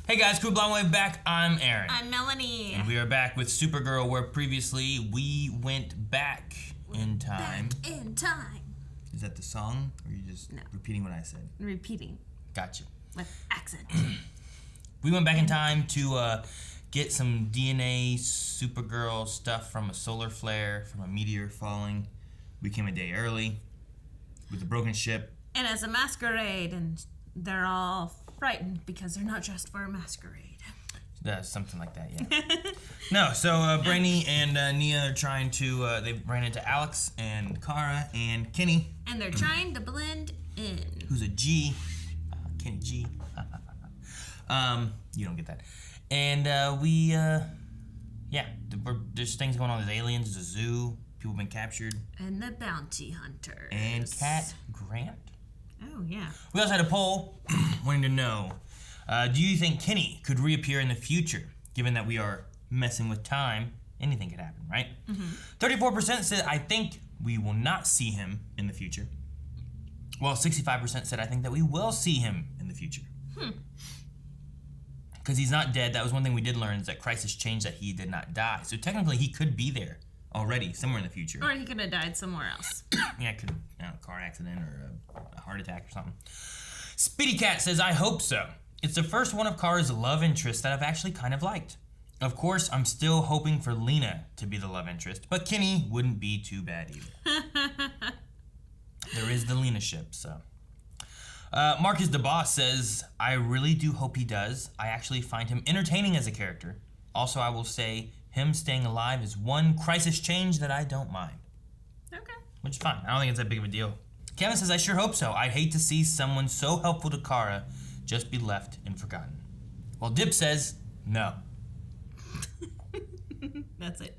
Hey guys, Crew Blonde Wave back. I'm Aaron. I'm Melanie. And we are back with Supergirl, where previously we went back in time. Back in time. Is that the song, or are you just repeating what I said? Repeating. Gotcha. With accent. We went back in time to get some DNA Supergirl stuff from a solar flare, from a meteor falling. We came a day early with a broken ship. And as a masquerade, and they're all frightened because they're not dressed for a masquerade. Something like that, yeah. No, so Brainy and Nia are trying to, they ran into Alex and Kara and Kenny. And they're trying to blend in. Who's a G. Kenny G. You don't get that. And there's things going on. There's aliens, there's a zoo, people have been captured. And the bounty hunters. And Cat Grant. Oh, yeah. We also had a poll wanting to know, do you think Kenny could reappear in the future? Given that we are messing with time, anything could happen, right? 34% said, I think we will not see him in the future. Well, 65% said, I think that we will see him in the future. Because he's not dead. That was one thing we did learn, is that Crisis changed that he did not die. So technically, he could be there already, somewhere in the future. Or he could have died somewhere else. Yeah, could a car accident or a heart attack or something. Speedy Cat says, I hope so. It's the first one of Kara's love interests that I've actually kind of liked. Of course, I'm still hoping for Lena to be the love interest, but Kenny wouldn't be too bad either. There is the Lena ship, so. Marcus the Boss says, I really do hope he does. I actually find him entertaining as a character. Also, I will say, him staying alive is one Crisis change that I don't mind. Okay. Which is fine. I don't think it's that big of a deal. Kevin says, I sure hope so. I'd hate to see someone so helpful to Kara just be left and forgotten. Well, Dib says, no. That's it.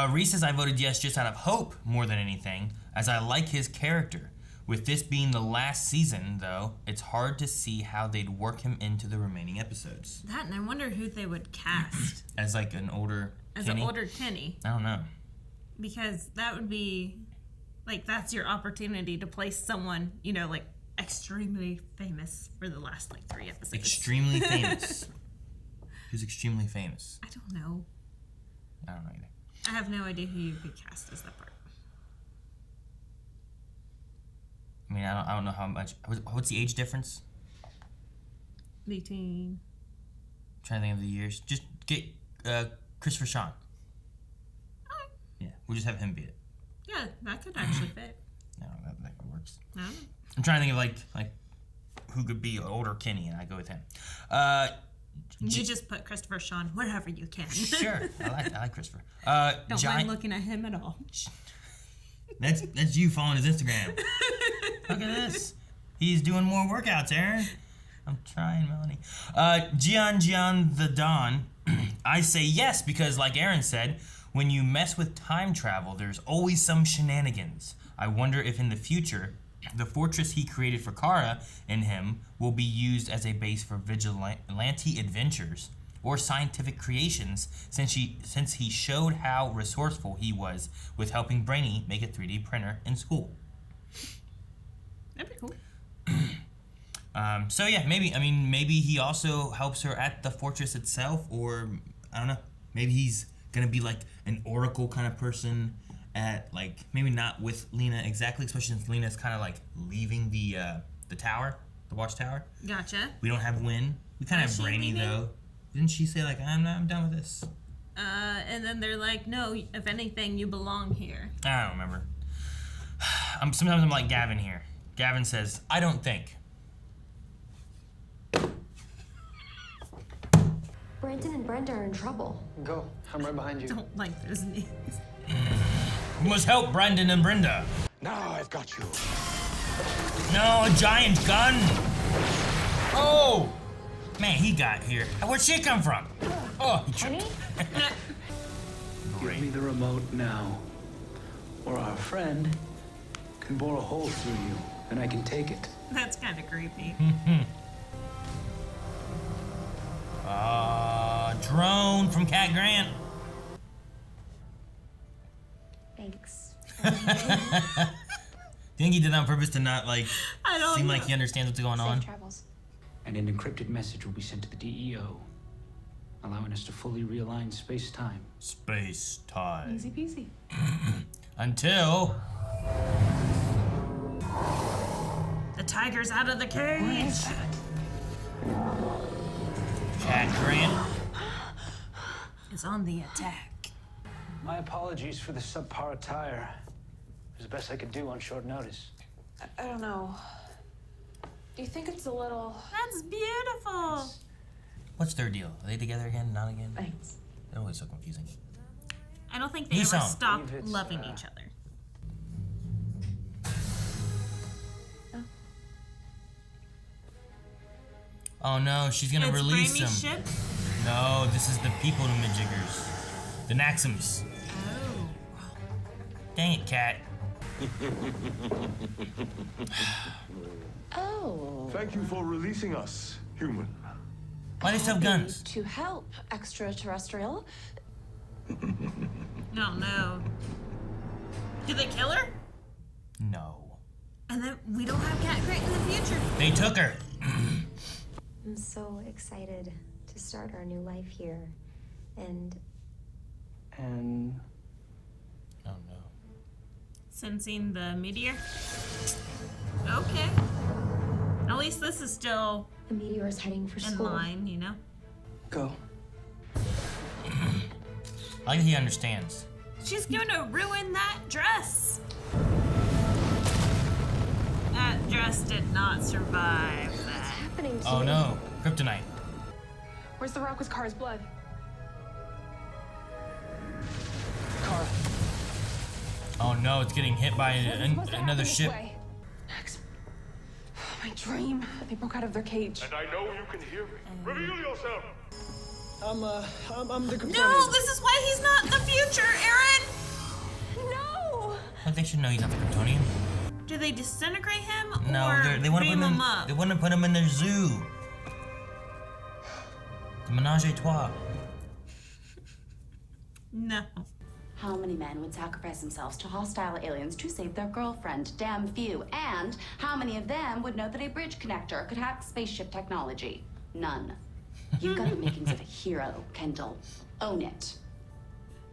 Reese says, I voted yes just out of hope more than anything, as I like his character. With this being the last season, though, it's hard to see how they'd work him into the remaining episodes. That, and I wonder who they would cast. As like an older As Kenny? an older Kenny. I don't know. Because that would be, like, that's your opportunity to place someone, you know, like, extremely famous for the last, like, 3 episodes. Extremely famous. Who's extremely famous? I don't know. I don't know either. I have no idea who you could cast as that part. I mean, I don't know how much. What's the age difference? Between. I'm trying to think of the years. Just get Christopher Sean. Okay. Yeah, we'll just have him be it. Yeah, that could actually fit. No, that works. I don't know. I'm trying to think of like who could be older Kenny, and I go with him. You just put Christopher Sean wherever you can. Sure, I like Christopher. Don't mind looking at him at all. That's you following his Instagram. Look at this. He's doing more workouts, Aaron. I'm trying, Melanie. Gian the Don. I say yes because, like Aaron said, when you mess with time travel, there's always some shenanigans. I wonder if in the future, the fortress he created for Kara and him will be used as a base for vigilante adventures or scientific creations, since he showed how resourceful he was with helping Brainy make a 3D printer in school. That'd be cool. So yeah, maybe he also helps her at the fortress itself, or I don't know, maybe he's gonna be like an oracle kind of person at, like, maybe not with Lena exactly, especially since Lena's kind of like leaving the tower, the watchtower. Gotcha. We don't have Wynn. We kind of have Brainy though. Didn't she say like, I'm done with this? And then they're like, no, if anything, you belong here. I don't remember. Sometimes I'm like Gavin here. Gavin says, I don't think. Brandon and Brenda are in trouble. Go. I'm right behind you. Don't like those names. We must help Brandon and Brenda. Now I've got you. No, a giant gun. Oh, man, he got here. Where'd she come from? Oh, he tripped. Give me the remote now, or our friend can bore a hole through you, and I can take it. That's kind of creepy. Drone from Cat Grant. Thanks. Do you think he did that on purpose to not, like, I don't seem know. like he understands what's going on? Safe travels. and an encrypted message will be sent to the DEO, allowing us to fully realign space-time. Space-time. Easy peasy. Until... The tiger's out of the cage. Cat Grant is on the attack. My apologies for the subpar attire. It was the best I could do on short notice. I don't know. Do you think it's a little... That's beautiful. What's their deal? Are they together again? Not again? Thanks. They're always so confusing. I don't think they You ever sound- stopped Believe it's, loving each other. Oh no, she's gonna It's release Braimy's them. ship. No, this is the people Majiggers. The Naxums. Oh. Dang it, Cat. Oh. Thank you for releasing us, human. Why do they still have guns? To help, extraterrestrial. No, no. Did they kill her? No. And then we don't have Cat Grant in the future. They took her. I'm so excited to start our new life here. And And Oh no. Sensing the meteor. Okay. At least this is still the meteor is heading for in school. line, you know? go. I like that he understands. She's gonna ruin that dress. That dress did not survive that. Happening to Oh me. no. Kryptonite. Where's the rock with Kara's blood? Kara, Oh no, it's getting hit by another ship. Max. My dream. They broke out of their cage. And I know you can hear me. Reveal yourself. I'm the No, this is why he's not in the future, Aaron! No! I think they should know he's not the Kryptonian. Do they disintegrate him No, or they want to beam put him. him up? They want to put him in their zoo. The menage a trois. No. How many men would sacrifice themselves to hostile aliens to save their girlfriend? Damn few. And how many of them would know that a bridge connector could hack spaceship technology? None. You've got the makings of a hero, Kendall. Own it.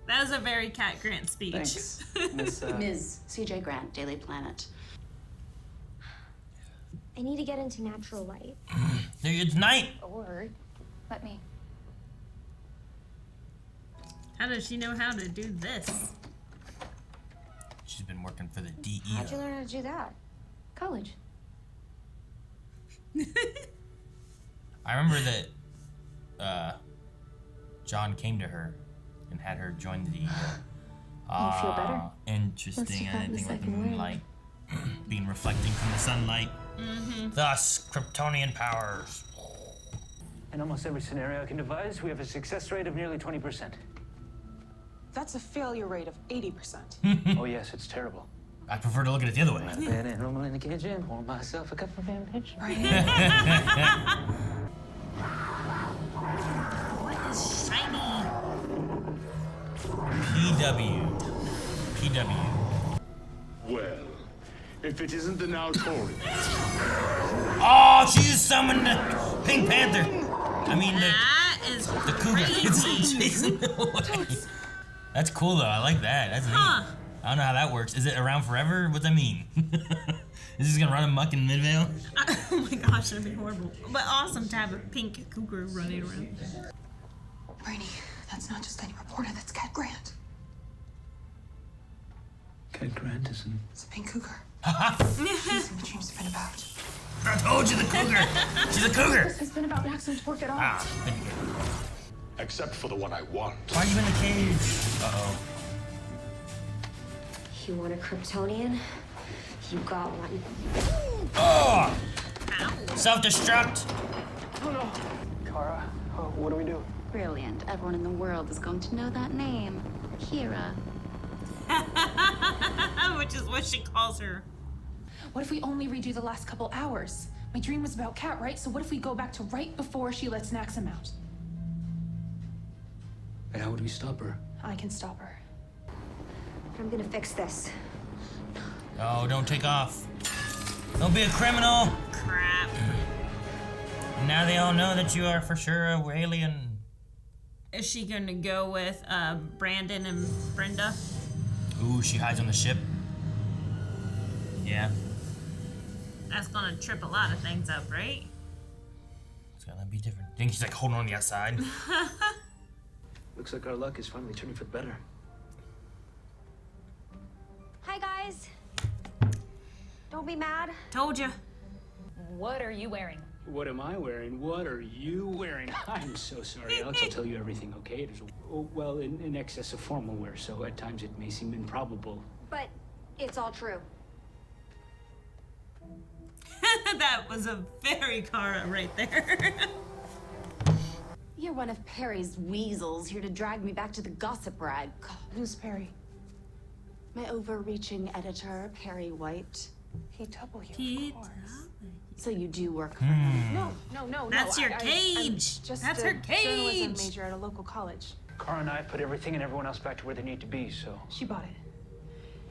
That was a very Cat Grant speech. Thanks, Miss. Ms. C.J. Grant, Daily Planet. I need to get into natural light. It's night. Or let me. How does she know how to do this? She's been working for the How'd you DEO. learn how to do that? College. I remember that John came to her and had her join the DEO. feel better? Interesting. Once you I got didn't the think about the second wind. moonlight being reflecting from the sunlight. Thus, Kryptonian powers. In almost every scenario I can devise, we have a success rate of nearly 20%. That's a failure rate of 80%. Oh yes, it's terrible. I prefer to look at it the other way. Bad animal in the kitchen, pour myself a cup of vintage. What is shiny? PW. Well, if it isn't the now Tory. Oh, she just summoned the Pink Panther. I mean, That is the cougar. It's crazy. Jason Momoa. That's cool though. I like that. That's neat. Huh. I don't know how that works. Is it around forever? What's that mean? Is this gonna run amok in Midvale? Oh my gosh, that'd be horrible. But awesome to have a pink cougar running around. Brainy, that's not just any reporter, that's Cat Grant. Cat Grant isn't. It's a pink cougar. That's That's what my dreams have been about. I told you the cougar. She's a cougar. This has been about Maxim's work at all. Ah, vindicated. Except for the one I want. Why are you in the cage? Uh-oh. You want a Kryptonian? You got one. Oh! Self-destruct. Kara, what do we do? Brilliant. Everyone in the world is going to know that name. Kira. which is what she calls her. What if we only redo the last couple hours? My dream was about Cat, right? So what if we go back to right before she lets Naxum out? And how would we stop her? I can stop her. I'm gonna fix this. Oh, don't take off. Don't be a criminal. Crap. Now they all know that you are for sure a alien. Is she going to go with Brandon and Brenda? Ooh, she hides on the ship. Yeah. That's going to trip a lot of things up, right? It's gonna be different. I think she's like holding on the outside. Looks like our luck is finally turning for the better. Hi, guys. Don't be mad. Told you. What are you wearing? What am I wearing? What are you wearing? I'm so sorry, Alex. I'll tell you everything, okay? It is, well, in excess of formal wear, so at times it may seem improbable. But it's all true. That was a very Kara right there. You're one of Perry's weasels here to drag me back to the gossip rag. Who's Perry? My overreaching editor, Perry White. PW, of course. So you do work for him? No. That's your I'm cage. just That's a her cage. journalism major at a local college. Cara and I have put everything and everyone else back to where they need to be, so... She bought it.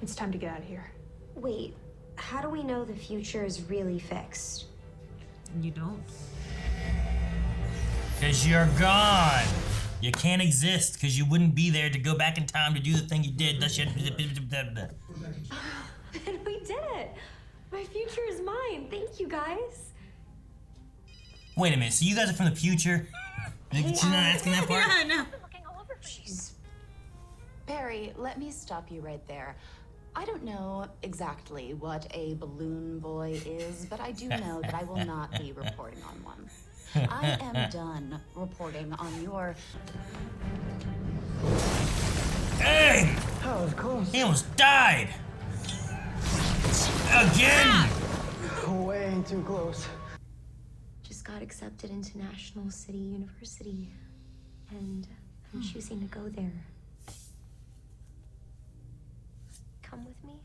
It's time to get out of here. Wait, how do we know the future is really fixed? You don't. Because you're gone. You can't exist because you wouldn't be there to go back in time to do the thing you did. That shit. And we did it! My future is mine. Thank you, guys. Wait a minute. So you guys are from the future? She's not asking that part? Yeah, I know. Jeez. Perry, let me stop you right there. I don't know exactly what a balloon boy is, but I do know that I will not be reporting on one. I am done reporting on your... Dang! Oh, of course. He almost died. Again! Way too close. Just got accepted into National City University. And I'm choosing to go there. Come with me?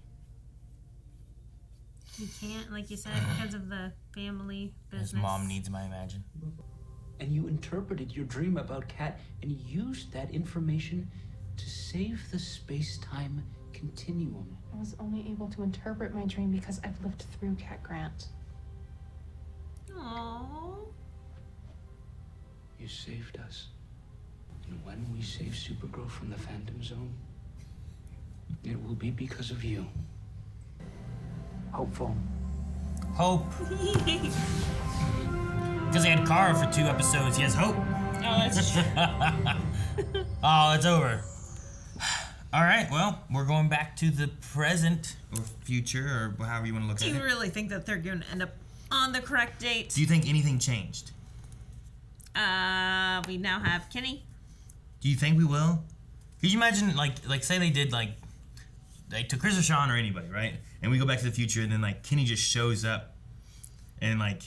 You can't, like you said, because of the family business. His mom needs him, I imagine. And you interpreted your dream about Kat and used that information to save the space-time continuum. I was only able to interpret my dream because I've lived through Cat Grant. Aww. You saved us. And when we save Supergirl from the Phantom Zone, it will be because of you. Hopeful. Hope. Because they had Kara for 2 episodes, he has hope. Oh, that's true. Oh, it's over. All right, well, we're going back to the present or future or however you want to look Do at you it. really think that they're going to end up on the correct date? Do you think anything changed? We now have Kenny. Do you think we will? Could you imagine, like say they did, like, they took Chris or Sean or anybody, right? And we go back to the future, and then, like, Kenny just shows up, and, like,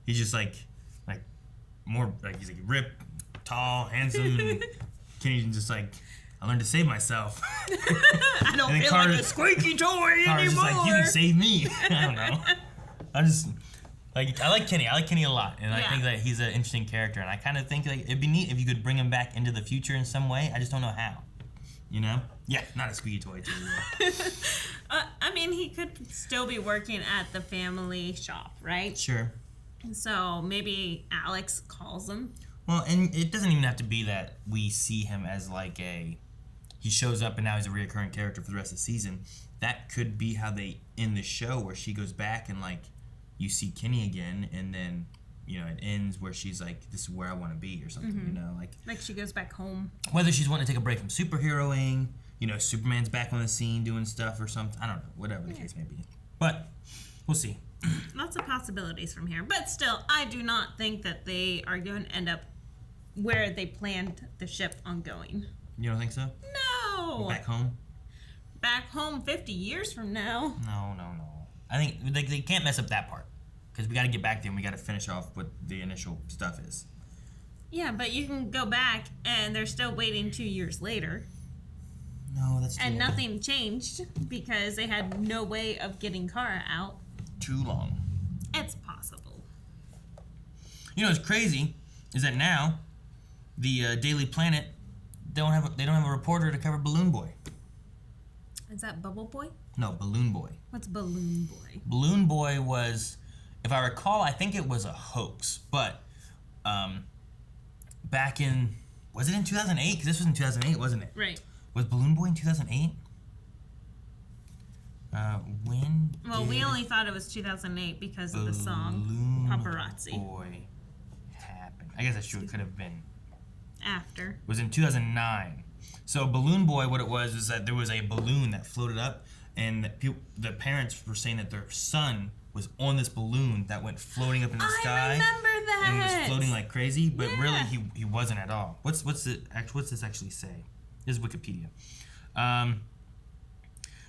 he's just, like more, like, he's, like, ripped, tall, handsome, and Kenny's just, like, I learned to save myself. I don't And then feel Carter- like a squeaky toy Kara's anymore. just like, you can save me. I don't know. I just, like, I like Kenny. I like Kenny a lot, and I Yeah. think that he's an interesting character, and I kind of think, like, it'd be neat if you could bring him back into the future in some way. I just don't know how. You know? Yeah, not a squeaky toy, too. I mean, he could still be working at the family shop, right? Sure. So maybe Alex calls him. Well, and it doesn't even have to be that we see him as, like, he shows up and now he's a reoccurring character for the rest of the season. That could be how they end the show, where she goes back and, like, you see Kenny again, and then, you know, it ends where she's like, this is where I want to be, or something, you know? Like she goes back home. Whether she's wanting to take a break from superheroing, you know, Superman's back on the scene doing stuff or something. I don't know, whatever the case may be. But we'll see. Lots of possibilities from here. But still, I do not think that they are going to end up where they planned the ship on going. You don't think so? No! Back home? Back home 50 years from now. No. I think they can't mess up that part, because we got to get back there and we got to finish off what the initial stuff is. Yeah, but you can go back and they're still waiting 2 years later. No, that's And nothing changed because they had no way of getting Kara out. too long. It's possible. You know what's crazy is that now the Daily Planet they don't have a reporter to cover Balloon Boy. Is that Bubble Boy? No, Balloon Boy. What's Balloon Boy? Balloon Boy was, if I recall, I think it was a hoax, but back in, was it in 2008? Because this was in 2008, wasn't it? Right. Was Balloon Boy in 2008? When We did only thought it was 2008 because of the song Balloon Paparazzi. Boy happen? I guess that's true. It could have been. After. It was in 2009. So Balloon Boy, what it was that there was a balloon that floated up, and the parents were saying that their son was on this balloon that went floating up in the sky. I remember that. And was floating like crazy, but Yeah. really he wasn't at all. What's this actually say? This is Wikipedia.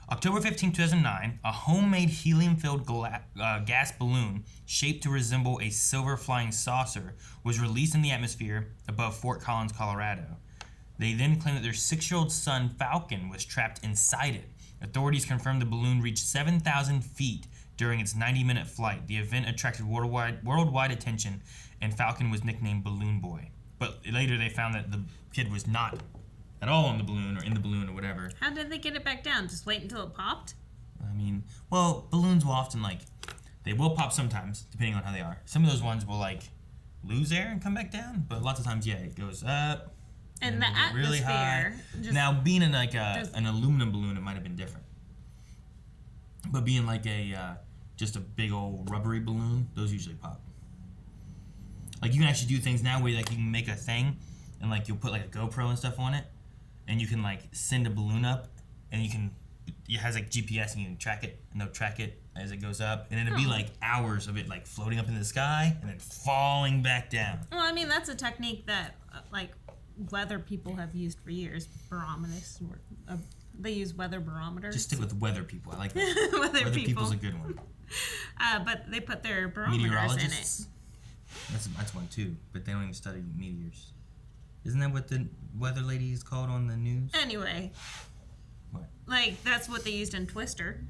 October 15, 2009, a homemade helium-filled gas balloon shaped to resemble a silver flying saucer was released in the atmosphere above Fort Collins, Colorado. They then claimed that their 6-year-old son, Falcon, was trapped inside it. Authorities confirmed the balloon reached 7,000 feet during its 90-minute flight. The event attracted worldwide attention, and Falcon was nicknamed Balloon Boy. But later they found that the kid was not at all on the balloon or in the balloon or whatever. How did they get it back down? Just wait until it popped? I mean, well, balloons will often, they will pop sometimes, depending on how they are. Some of those ones will, lose air and come back down, but lots of times, yeah, it goes up. And the it'll get really high. atmosphere. Now, being in, an aluminum balloon, it might have been different. But being, just a big old rubbery balloon, those usually pop. You can actually do things now where, you can make a thing, and, you'll put, a GoPro and stuff on it, and you can send a balloon up, and it has GPS, and you can track it, and they'll track it as it goes up, and then it'll be hours of it floating up in the sky and then falling back down. Well, I mean, that's a technique that weather people have used for years. Barometers. They use weather barometers. Just stick with weather people. I like that. weather people. People's a good one. But they put their barometers Meteorologists. in it. That's one too, but they don't even study meteors. Isn't that what the weather lady is called on the news? Anyway. What? That's what they used in Twister.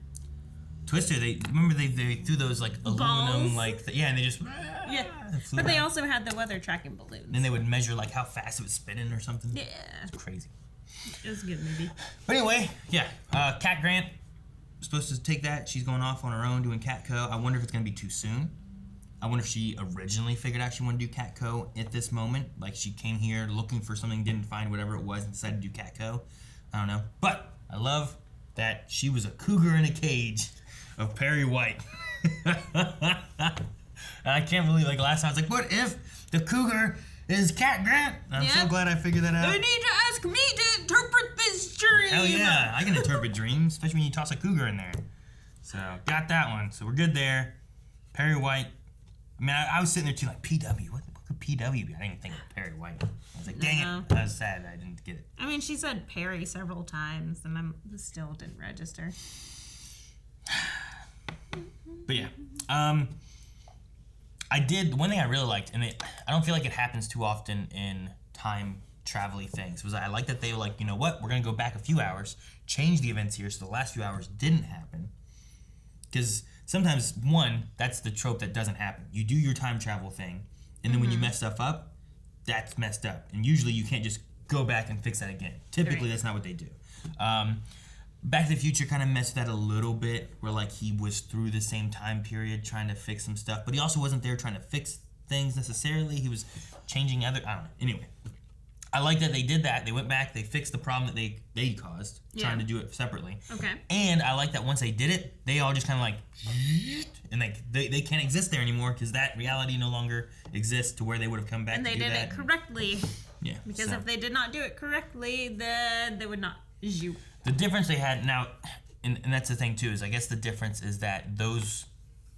Twister, they threw those aluminum Balls? and they just Yeah. flew But they around. also had the weather tracking balloons. Then they would measure how fast it was spinning or something. Yeah. It's crazy. It was a good movie. But anyway, yeah, Cat Grant was supposed to take that. She's going off on her own doing Catco. I wonder if it's gonna be too soon. I wonder if she originally figured out she wanted to do Catco at this moment. She came here looking for something, didn't find whatever it was, and decided to do Catco. I don't know. But I love that she was a cougar in a cage of Perry White. And I can't believe, last time I was what if the cougar is Cat Grant? I'm so glad I figured that out. You need to ask me to interpret this dream. Hell yeah, I can interpret dreams, especially when you toss a cougar in there. So, got that one. So, we're good there. Perry White. I mean, I was sitting there too, PW. What could PW be? I didn't even think of Perry White. I was dang it. I was sad that I didn't get it. I mean, she said Perry several times, and I still didn't register. But yeah. One thing I really liked, and I don't feel like it happens too often in time travel-y things, was I like that they were you know what? We're going to go back a few hours, change the events here so the last few hours didn't happen. Because sometimes, that's the trope that doesn't happen. You do your time travel thing, and then when you mess stuff up, that's messed up. And usually you can't just go back and fix that again. Typically, that's not what they do. Back to the Future kind of messed that a little bit, where he was through the same time period trying to fix some stuff, but he also wasn't there trying to fix things necessarily. He was changing I don't know. Anyway, I like that they did that. They went back, they fixed the problem that they caused, trying to do it separately. Okay. And I like that once they did it, they all just kind of and they can't exist there anymore because that reality no longer exists to where they would have come back. And they to do did that. it correctly. Yeah. Because if they did not do it correctly, then they would not. The difference they had now, and that's the thing too, is I guess the difference is that those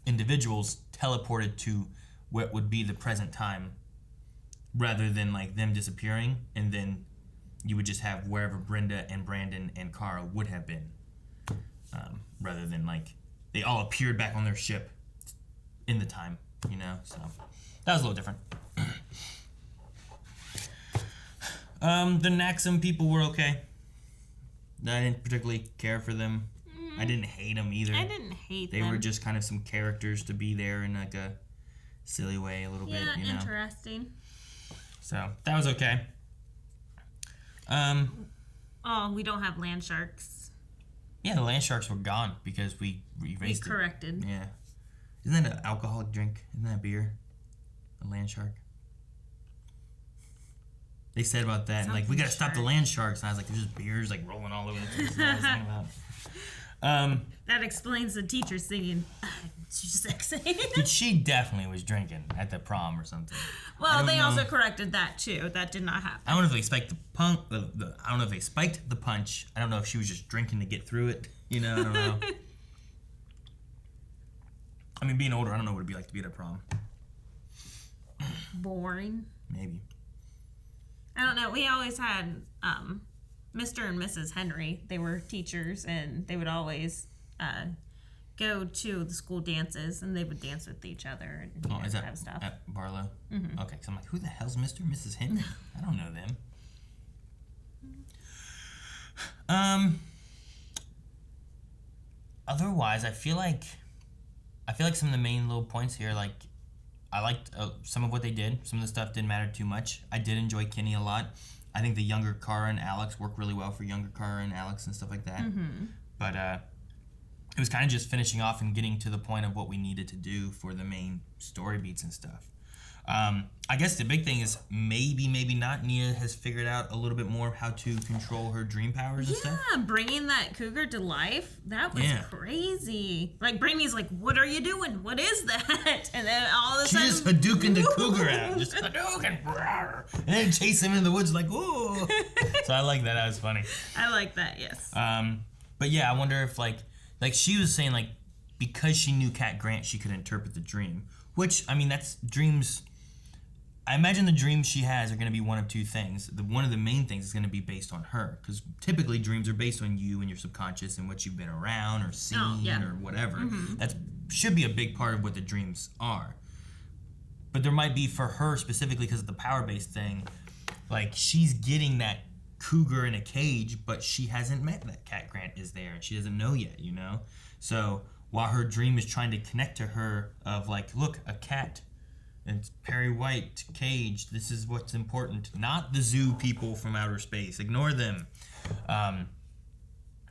individuals teleported to what would be the present time rather than them disappearing, and then you would just have wherever Brenda and Brandon and Carl would have been, rather than they all appeared back on their ship in the time, so that was a little different. The Naxum people were okay. I didn't particularly care for them. I didn't hate them either. I didn't hate them. They were just kind of some characters to be there in a silly way a little bit, Yeah, interesting. So, that was okay. Oh, we don't have land sharks. Yeah, the land sharks were gone because we erased it. Corrected. Yeah. Isn't that an alcoholic drink? Isn't that beer? A land shark? they said about that. And, like, we gotta stop the land sharks. And I was like, there's just beers, like, rolling all over the place. And I was thinking about. That explains the teacher singing, she's sexy. Dude, she definitely was drinking at the prom or something. Well, they also corrected that, too. That did not happen. I don't know if they spiked I don't know if they spiked the punch. I don't know if she was just drinking to get through it. You know, I don't know. I mean, being older, I don't know what it'd be like to be at a prom. Boring. Maybe. I don't know. We always had Mr. and Mrs. Henry. They were teachers, and they would always go to the school dances, and they would dance with each other and Is that have stuff. at Barlow? Mm-hmm. Okay, so I'm like, who the hell's Mr. and Mrs. Henry? I don't know them. Otherwise, I feel like some of the main little points here, like, I liked some of what they did. Some of the stuff didn't matter too much. I did enjoy Kenny a lot. I think the younger Kara and Alex worked really well for younger Kara and Alex and stuff like that. Mm-hmm. But it was kind of just finishing off and getting to the point of what we needed to do for the main story beats and stuff. I guess the big thing is maybe not. Nia has figured out a little bit more how to control her dream powers and stuff. Yeah, bringing that cougar to life, that was crazy. Like, Brady's like, what are you doing? What is that? And then all of a sudden... She just Hadoukened the cougar out. Just Hadouken. And then chase him in the woods like, whoa. So I like that. That was funny. I like that, yes. But yeah, I wonder if, like she was saying, like, because she knew Cat Grant, she could interpret the dream. Which, I mean, that's dreams... I imagine the dreams she has are going to be one of two things. One of the main things is going to be based on her, because typically dreams are based on you and your subconscious and what you've been around or seen or whatever. Mm-hmm. That should be a big part of what the dreams are. But there might be for her specifically, because of the power-based thing, like she's getting that cougar in a cage, but she hasn't met that Cat Grant is there, and she doesn't know yet, you know? So while her dream is trying to connect to her of like, look, a cat... And Perry White, cage, this is what's important. Not the zoo people from outer space. Ignore them.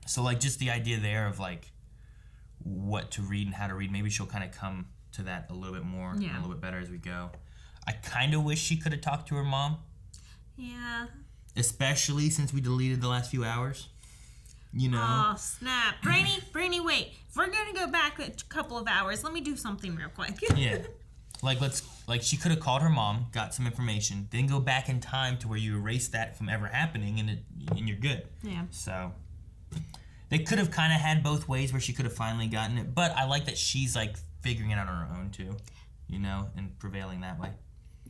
So, like, just the idea there of, like, what to read and how to read. Maybe she'll kind of come to that a little bit more and a little bit better as we go. I kind of wish she could have talked to her mom. Yeah. Especially since we deleted the last few hours. You know? Oh, snap. Brainy, wait. If we're going to go back a couple of hours, let me do something real quick. Yeah. Like she could have called her mom, got some information, then go back in time to where you erase that from ever happening, and you're good. Yeah. So they could have kind of had both ways where she could have finally gotten it, but I like that she's like figuring it out on her own too, you know, and prevailing that way.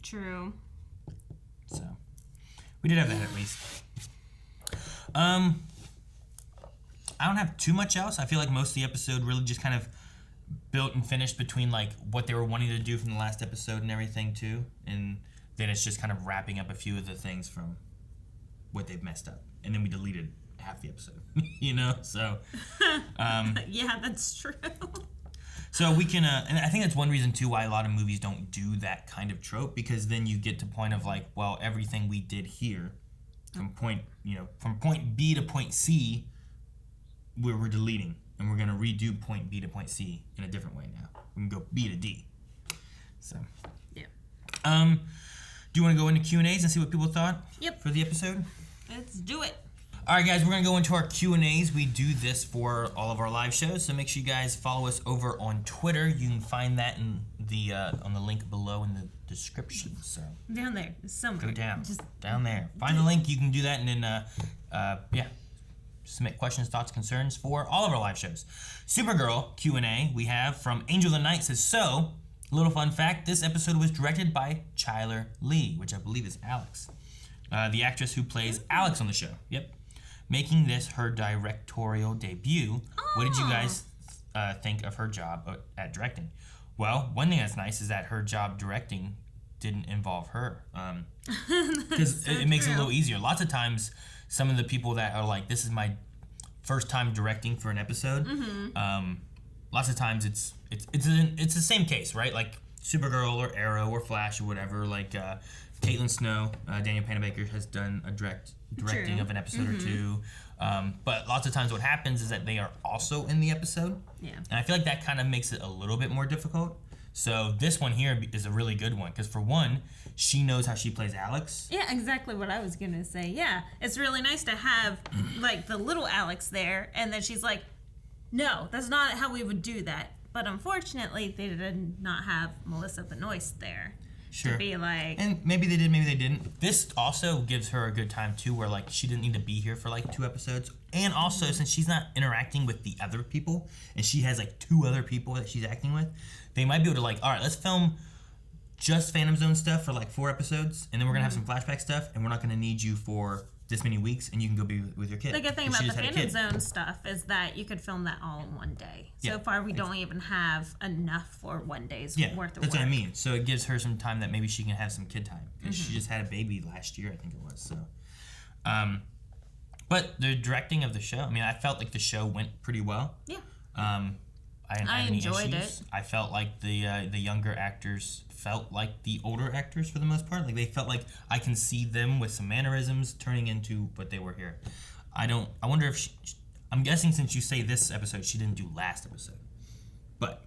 True. So we did have that at least. I don't have too much else. I feel like most of the episode really just kind of built and finished between like what they were wanting to do from the last episode and everything too, and then it's just kind of wrapping up a few of the things from what they've messed up, and then we deleted half the episode. You know, so yeah, that's true. So we can and I think that's one reason too why a lot of movies don't do that kind of trope, because then you get to point of like, well, everything we did here from point B to point C we're deleting. And we're going to redo point B to point C in a different way now. We can go B to D. So. Yeah. Do you want to go into Q&As and see what people thought? Yep. For the episode? Let's do it. All right, guys, we're going to go into our Q&As. We do this for all of our live shows, so make sure you guys follow us over on Twitter. You can find that in the on the link below in the description. So down there, somewhere. Go down. Just down there. Find the link. You can do that, and then submit questions, thoughts, concerns for all of our live shows. Supergirl Q&A we have from Angel of the Night says, so, little fun fact, this episode was directed by Chyler Lee, which I believe is Alex, the actress who plays Alex on the show. Yep. Making this her directorial debut. What did you guys think of her job at directing? Well, one thing that's nice is that her job directing didn't involve her. Because it makes it a little easier. Lots of times, some of the people that are like, this is my first time directing for an episode, lots of times it's the same case, right? Like Supergirl or Arrow or Flash or whatever. Like Caitlin Snow, Daniel Panabaker has done a directing of an episode or two. But lots of times what happens is that they are also in the episode. Yeah. And I feel like that kind of makes it a little bit more difficult. So this one here is a really good one because for one, she knows how she plays Alex. Yeah, exactly what I was gonna say. Yeah, it's really nice to have like the little Alex there, and then she's like, "No, that's not how we would do that." But unfortunately, they did not have Melissa Benoist there. Sure. To be like, and maybe they did, maybe they didn't. This also gives her a good time too, where like she didn't need to be here for like 2 episodes, and also since she's not interacting with the other people, and she has like 2 other people that she's acting with, they might be able to like, all right, let's film just Phantom Zone stuff for like 4 episodes, and then we're gonna have some flashback stuff, and we're not gonna need you for this many weeks, and you can go be with your kid. the good thing about the Phantom Zone stuff is that you could film that all in one day. So far, we don't even have enough for one day's worth of work. That's what I mean. So it gives her some time that maybe she can have some kid time. Because she just had a baby last year, I think it was. So, but the directing of the show, I mean, I felt like the show went pretty well. Yeah. I didn't have any enjoyed issues. it. I felt like the younger actors felt like the older actors for the most part. Like they felt like I can see them with some mannerisms turning into what they were here. I wonder if I'm guessing since you say this episode, she didn't do last episode. But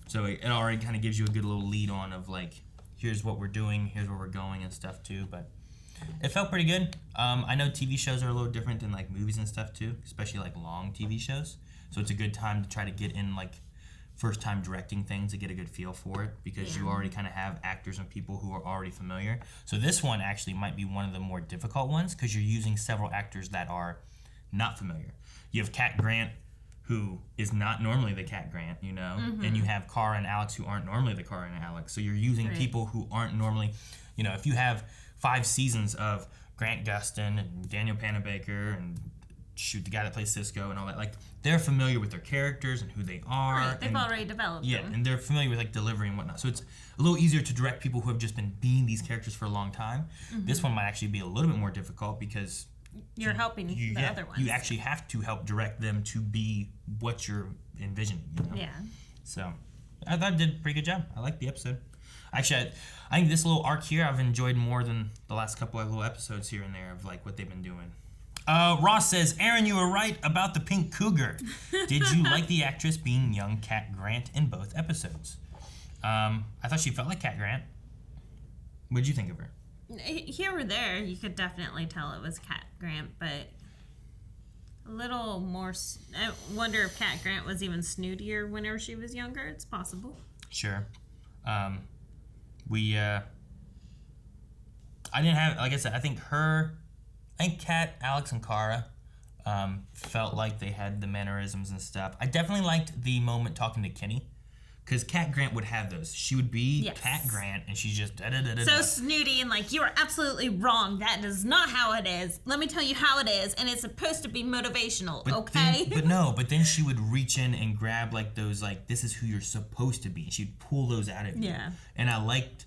so it already kind of gives you a good little lead on of like, here's what we're doing, here's where we're going and stuff too. But it felt pretty good. I know TV shows are a little different than like movies and stuff too, especially like long TV shows. So it's a good time to try to get in like first time directing things to get a good feel for it because you already kind of have actors and people who are already familiar. So this one actually might be one of the more difficult ones because you're using several actors that are not familiar. You have Cat Grant, who is not normally the Cat Grant, you know, and you have Cara and Alex who aren't normally the Cara and Alex. So you're using people who aren't normally, you know, if you have 5 seasons of Grant Gustin and Daniel Panabaker and shoot the guy that plays Cisco and all that, like they're familiar with their characters and who they are. Right, they've already developed them. And they're familiar with like delivery and whatnot. So it's a little easier to direct people who have just been being these characters for a long time. This one might actually be a little bit more difficult because you're helping the other ones. You actually have to help direct them to be what you're envisioning. You know? Yeah. So I thought I did a pretty good job. I liked the episode. Actually, I think this little arc here I've enjoyed more than the last couple of little episodes here and there of like what they've been doing. Ross says, Aaron, you were right about the pink cougar. Did you like the actress being young Cat Grant in both episodes? I thought she felt like Cat Grant. What did you think of her? Here or there, you could definitely tell it was Cat Grant, but a little more. I wonder if Cat Grant was even snootier whenever she was younger. It's possible. Sure. I didn't have, like I said, I think Kat, Alex, and Cara felt like they had the mannerisms and stuff. I definitely liked the moment talking to Kenny, because Cat Grant would have those. She would be Cat Grant, and she's just da-da-da-da-da. So snooty and like, you are absolutely wrong. That is not how it is. Let me tell you how it is, and it's supposed to be motivational, okay? But then she would reach in and grab like those, like, this is who you're supposed to be, and she'd pull those out of you. Yeah. And I liked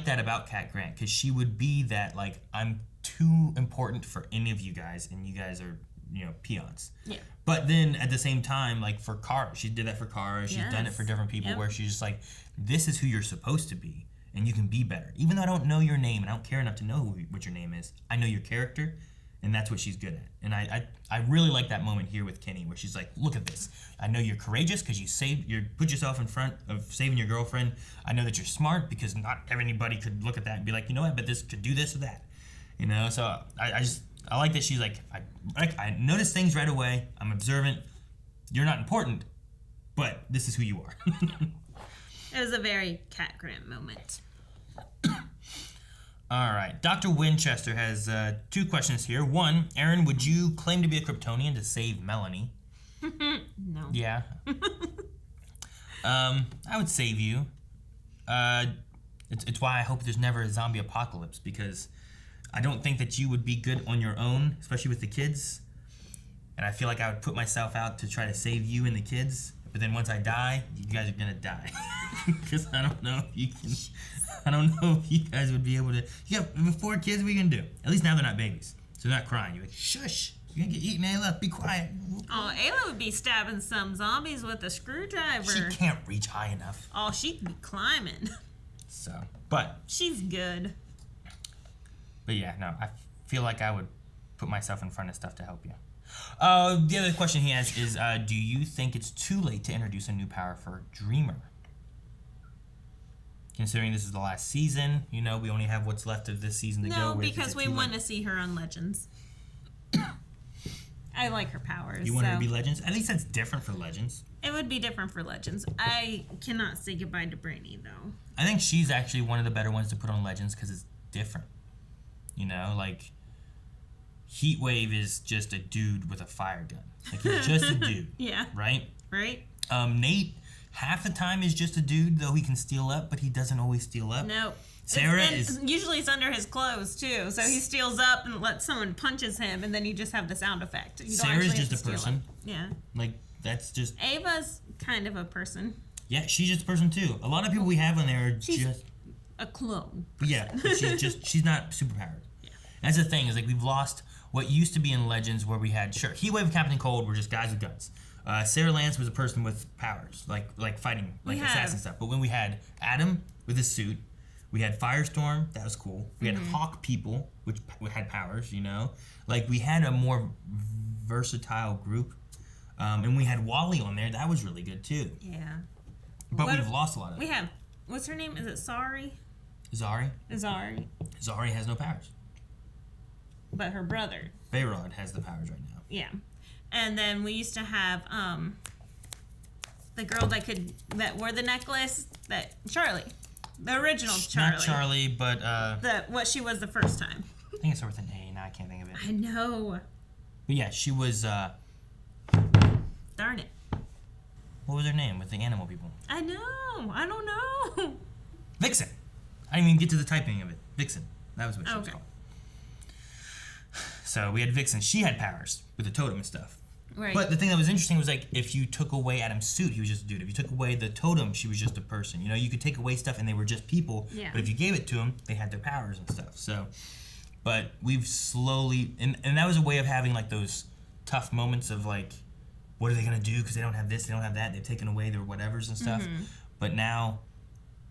that about Cat Grant, because she would be that, like, I'm too important for any of you guys, and you guys are, you know, peons. Yeah. But then at the same time, like for Cara, she did that for Cara. She's done it for different people where she's just like, this is who you're supposed to be, and you can be better. Even though I don't know your name and I don't care enough to know what your name is, I know your character, and that's what she's good at. And I really like that moment here with Kenny, where she's like, look at this. I know you're courageous because you put yourself in front of saving your girlfriend. I know that you're smart because not everybody could look at that and be like, you know what, but this could do this or that. You know, so I like that she's like, I notice things right away. I'm observant. You're not important, but this is who you are. It was a very Cat Grant moment. All right. Dr. Winchester has 2 questions here. 1, Aaron, would you claim to be a Kryptonian to save Melanie? No. Yeah. I would save you. It's why I hope there's never a zombie apocalypse, because I don't think that you would be good on your own, especially with the kids. And I feel like I would put myself out to try to save you and the kids. But then once I die, you guys are going to die. Because I don't know if you guys would be able to. You got 4 kids, what are you going to do? At least now they're not babies. So they're not crying. You're like, shush. You're going to get eaten, Ayla. Be quiet. Oh, Ayla would be stabbing some zombies with a screwdriver. She can't reach high enough. Oh, she'd be climbing. So, but. She's good. But yeah, no, I feel like I would put myself in front of stuff to help you. The other question he has is, do you think it's too late to introduce a new power for Dreamer? considering this is the last season. You know, we only have what's left of this season to go. No, because we want to see her on Legends. I like her powers. You want her to be Legends? At least that's different for Legends. It would be different for Legends. I cannot say goodbye to Brainy, though. I think she's actually one of the better ones to put on Legends because it's different. You know, like, Heatwave is just a dude with a fire gun. Like, he's just a dude. Yeah. Right? Right? Nate, half the time, is just a dude, though he can steal up, but he doesn't always steal up. No. Sarah usually it's under his clothes too, so he steals up and lets someone punches him, and then you just have the sound effect. Sarah's just a person. Yeah. Like, that's just... Ava's kind of a person. Yeah, she's just a person too. A lot of people we have on there are just... a clone. Yeah, but she's not superpowered. Yeah. That's the thing, is like we've lost what used to be in Legends where we had, Heatwave and Captain Cold were just guys with guns. Sarah Lance was a person with powers, like fighting, like assassin stuff. But when we had Adam with his suit, we had Firestorm, that was cool. We had Hawk People, which had powers, you know? Like, we had a more versatile group. And we had Wally on there, that was really good too. Yeah. But we've lost a lot of it. We have, what's her name? Is it Sari? Zari? Zari has no powers. But her brother. Bayrod has the powers right now. Yeah. And then we used to have the girl that wore the necklace, Charlie. The original Charlie. Not Charlie, but what she was the first time. I think it's with an A, now I can't think of it. I know. But yeah, she was Darn it. What was her name with the animal people? I know. I don't know. Vixen. I didn't even get to the typing of it. Vixen. That was what she was called. So we had Vixen. She had powers with the totem and stuff. Right. But the thing that was interesting was, like, if you took away Adam's suit, he was just a dude. If you took away the totem, she was just a person. You know, you could take away stuff and they were just people. Yeah. But if you gave it to them, they had their powers and stuff. So, but we've slowly, and that was a way of having, like, those tough moments of, like, what are they going to do? Because they don't have this, they don't have that. They've taken away their whatevers and stuff. Mm-hmm. But now,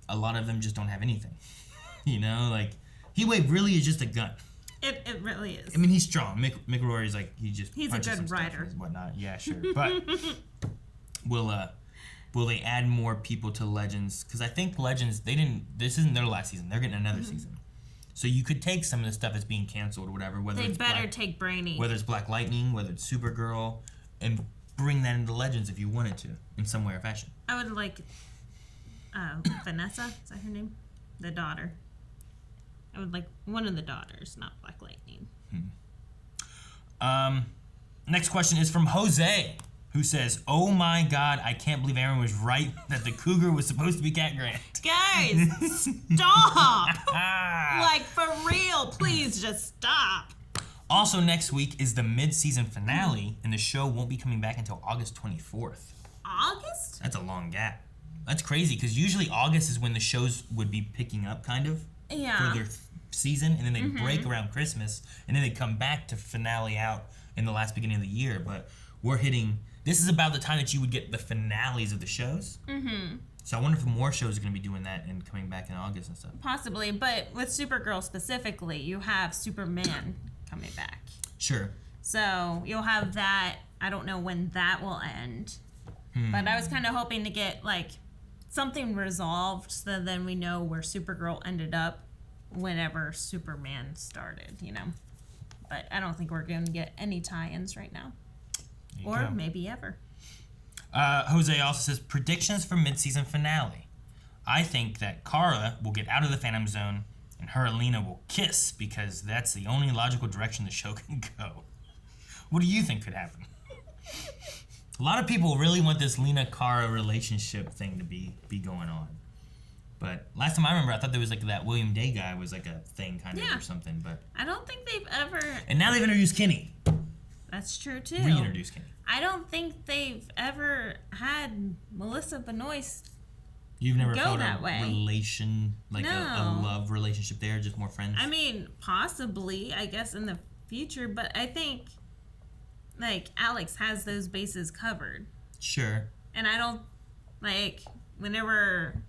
a lot of them just don't have anything. You know, like, Heatwave really is just a gun. It really is. I mean, he's strong. Mick Rory's like, he's a good rider and whatnot. Yeah, sure. But will they add more people to Legends? Because I think Legends, this isn't their last season. They're getting another season. So you could take some of the stuff that's being canceled or whatever. They better take Brainy. Whether it's Black Lightning, whether it's Supergirl, and bring that into Legends if you wanted to, in some way or fashion. I would like Vanessa. Is that her name? The daughter. I would like one of the daughters, not Black Lightning. Next question is from Jose, who says, "Oh my God, I can't believe Aaron was right that the cougar was supposed to be Cat Grant." Guys, stop! Like, for real, please just stop. Also, next week is the mid-season finale, and the show won't be coming back until August 24th. August? That's a long gap. That's crazy, because usually August is when the shows would be picking up, kind of. Yeah. For their season, and then they break around Christmas, and then they come back to finale out in the last beginning of the year. But this is about the time that you would get the finales of the shows. Mm-hmm. So I wonder if more shows are going to be doing that and coming back in August and stuff. Possibly, but with Supergirl specifically, you have Superman coming back. Sure. So you'll have that. I don't know when that will end. But I was kind of hoping to get, like, something resolved so then we know where Supergirl ended up whenever Superman started, you know. But I don't think we're going to get any tie-ins right now. Or maybe ever. Jose also says, predictions for mid-season finale. I think that Kara will get out of the Phantom Zone and her and Lena will kiss because that's the only logical direction the show can go. What do you think could happen? A lot of people really want this Lena-Kara relationship thing to be going on. But last time I remember, I thought there was like that William Day guy was like a thing kind of or something. But I don't think they've ever... And now they've introduced Kenny. That's true, too. Reintroduced Kenny. I don't think they've ever had Melissa Benoist You've never go felt that a way. Relation, like a love relationship there, just more friends? I mean, possibly, I guess, in the future. But I think, like, Alex has those bases covered. Sure. And I don't, like, whenever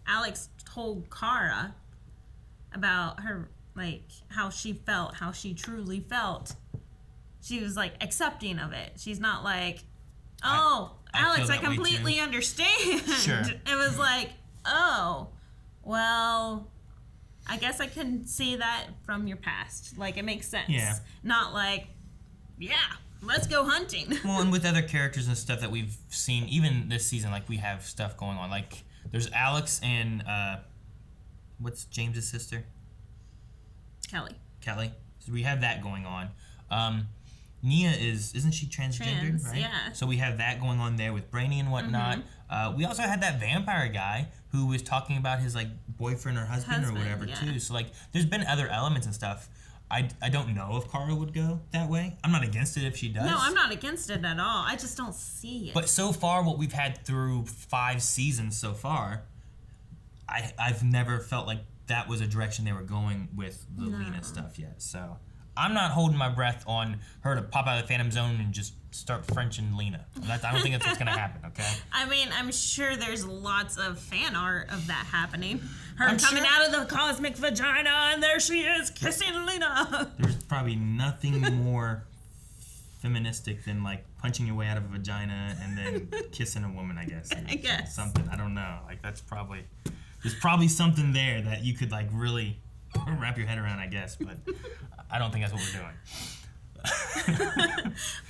Alex told Kara about her, like, how she felt, how she truly felt, she was, like, accepting of it. She's not like, oh, Alex, I completely understand. Sure. It was like, oh, Well, I guess I can see that from your past. Like, it makes sense. Yeah. Not like, yeah, let's go hunting. Well, and with other characters and stuff that we've seen, even this season, like, we have stuff going on. Like, there's Alex and, what's James's sister? Kelly. So we have that going on. Nia isn't she transgendered, right? Yeah. So we have that going on there with Brainy and whatnot. We also had that vampire guy who was talking about his like boyfriend or husband or whatever too. So like, there's been other elements and stuff. I don't know if Kara would go that way. I'm not against it if she does. No, I'm not against it at all. I just don't see it. But so far, what we've had through 5 seasons so far, I've never felt like that was a direction they were going with the Lena stuff yet. So I'm not holding my breath on her to pop out of the Phantom Zone and just start Frenching Lena. I don't think that's what's going to happen, okay? I mean, I'm sure there's lots of fan art of that happening. Her I'm coming sure. out of the cosmic vagina, and there she is, kissing Lena. There's probably nothing more feministic than, like, punching your way out of a vagina and then kissing a woman, I guess. I guess. Something, I don't know. Like, there's probably something there that you could, like, really wrap your head around, I guess, but I don't think that's what we're doing.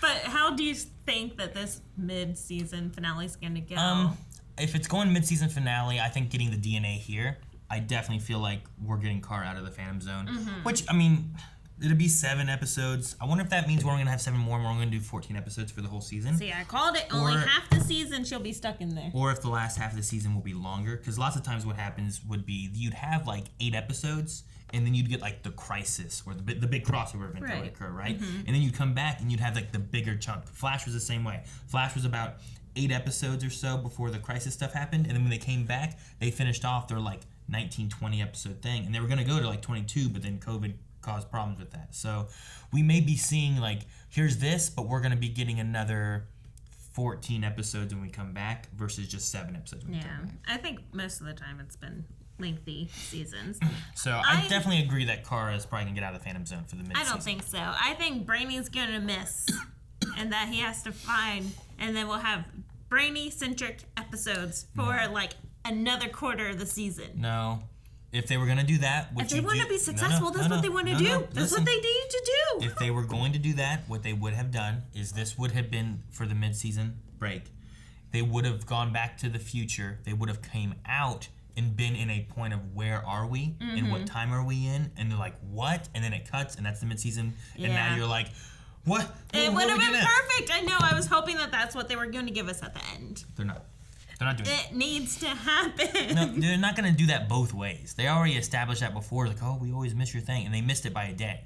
But how do you think that this mid-season finale is going to go? If it's going mid-season finale, I think getting the DNA here, I definitely feel like we're getting Kara out of the Phantom Zone. Which, I mean, it'll be 7 episodes. I wonder if that means we're only going to have 7 more and we're only going to do 14 episodes for the whole season. See, I called it. Only half the season she'll be stuck in there. Or if the last half of the season will be longer. Because lots of times what happens would be you'd have like 8 episodes and then you'd get like the crisis or the big crossover event that would occur, right? And then you'd come back and you'd have like the bigger chunk. Flash was the same way. Flash was about 8 episodes or so before the crisis stuff happened. And then when they came back, they finished off their like 19, 20 episode thing. And they were going to go to like 22, but then COVID caused problems with that. So we may be seeing like, here's this, but we're going to be getting another 14 episodes when we come back versus just 7 episodes when we come back. I think most of the time it's been lengthy seasons. So I definitely agree that Kara is probably going to get out of the Phantom Zone for the mid-season. I don't think so. I think Brainy's going to miss and that he has to find, and then we'll have Brainy-centric episodes for like another quarter of the season. No. If they were going to do that, if they want to be successful, that's what they want to do. That's what they need to do. If they were going to do that, what they would have done is this would have been for the mid-season break. They would have gone back to the future. They would have came out and been in a point of where are we and what time are we in, and they're like, what? And then it cuts, and that's the mid-season, and now you're like, what? It would have been perfect. I know. I was hoping that that's what they were going to give us at the end. They're not. They're not doing it. It needs to happen. No, they're not going to do that both ways. They already established that before, like, oh, we always miss your thing, and they missed it by a day.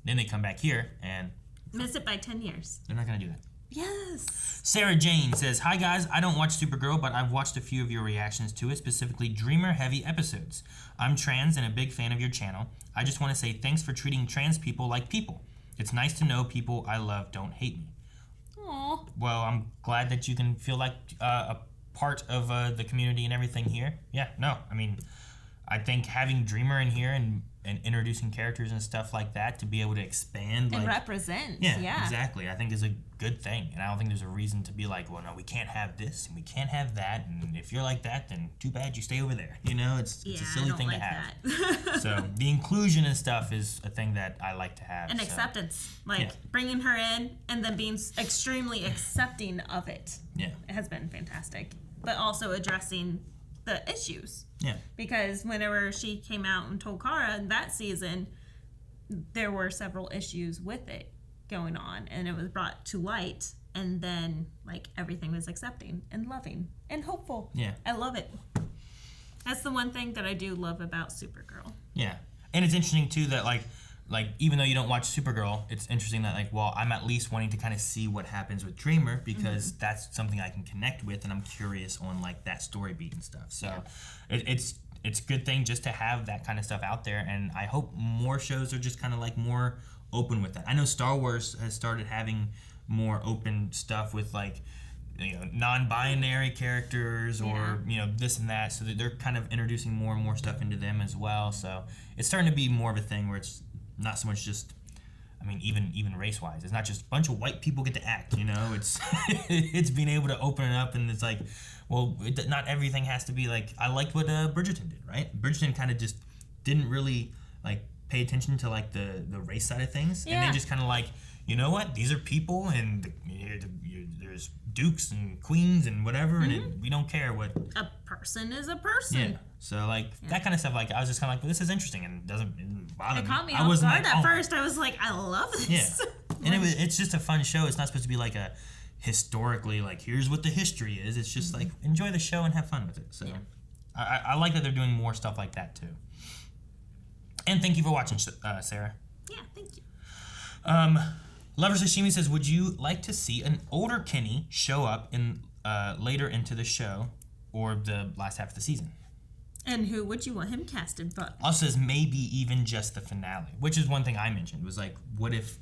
Then they come back here, and... Miss it by 10 years. They're not going to do that. Yes. Sarah Jane says, hi guys, I don't watch Supergirl, but I've watched a few of your reactions to it, specifically Dreamer-heavy episodes. I'm trans and a big fan of your channel. I just want to say thanks for treating trans people like people. It's nice to know people I love don't hate me. Aww. Well, I'm glad that you can feel like a part of the community and everything here. Yeah, no, I mean, I think having Dreamer in here and introducing characters and stuff like that to be able to expand and like, represent. Yeah, exactly. I think is a good thing, and I don't think there's a reason to be like, well, no, we can't have this and we can't have that, and if you're like that, then too bad, you stay over there. You know, it's a silly thing to have. So the inclusion and stuff is a thing that I like to have. And acceptance, like bringing her in and then being extremely accepting of it. Yeah, it has been fantastic, but also addressing the issues. Yeah. Because whenever she came out and told Kara that season, there were several issues with it going on, and it was brought to light, and then like everything was accepting and loving and hopeful. Yeah. I love it. That's the one thing that I do love about Supergirl. Yeah. And it's interesting too that like even though you don't watch Supergirl, it's interesting that like, well, I'm at least wanting to kind of see what happens with Dreamer because that's something I can connect with, and I'm curious on like that story beat and stuff. So it's a good thing just to have that kind of stuff out there, and I hope more shows are just kind of like more open with that. I know Star Wars has started having more open stuff with like, you know, non-binary characters or you know, this and that, so that they're kind of introducing more and more stuff into them as well. So it's starting to be more of a thing where it's not so much just I mean, even race-wise, it's not just a bunch of white people get to act, you know? It's it's being able to open it up, and it's like, well, not everything has to be like, I liked what Bridgerton did, right? Bridgerton kind of just didn't really, like, pay attention to, like, the race side of things, and they just kind of like, you know what? These are people, and there's dukes and queens and whatever, and we don't care what... A person is a person. Yeah. So, like, that kind of stuff, like, I was just kind of like, well, this is interesting, and it didn't bother me. It caught me I off wasn't guard like, at first. I was like, I love this. Yeah. And it's just a fun show. It's not supposed to be like a historically, like, here's what the history is. It's just like, enjoy the show and have fun with it. So I like that they're doing more stuff like that, too. And thank you for watching, Sarah. Yeah, thank you. Lover Sashimi says, would you like to see an older Kenny show up in later into the show or the last half of the season? And who would you want him casted by? Also says maybe even just the finale, which is one thing I mentioned, was like, what if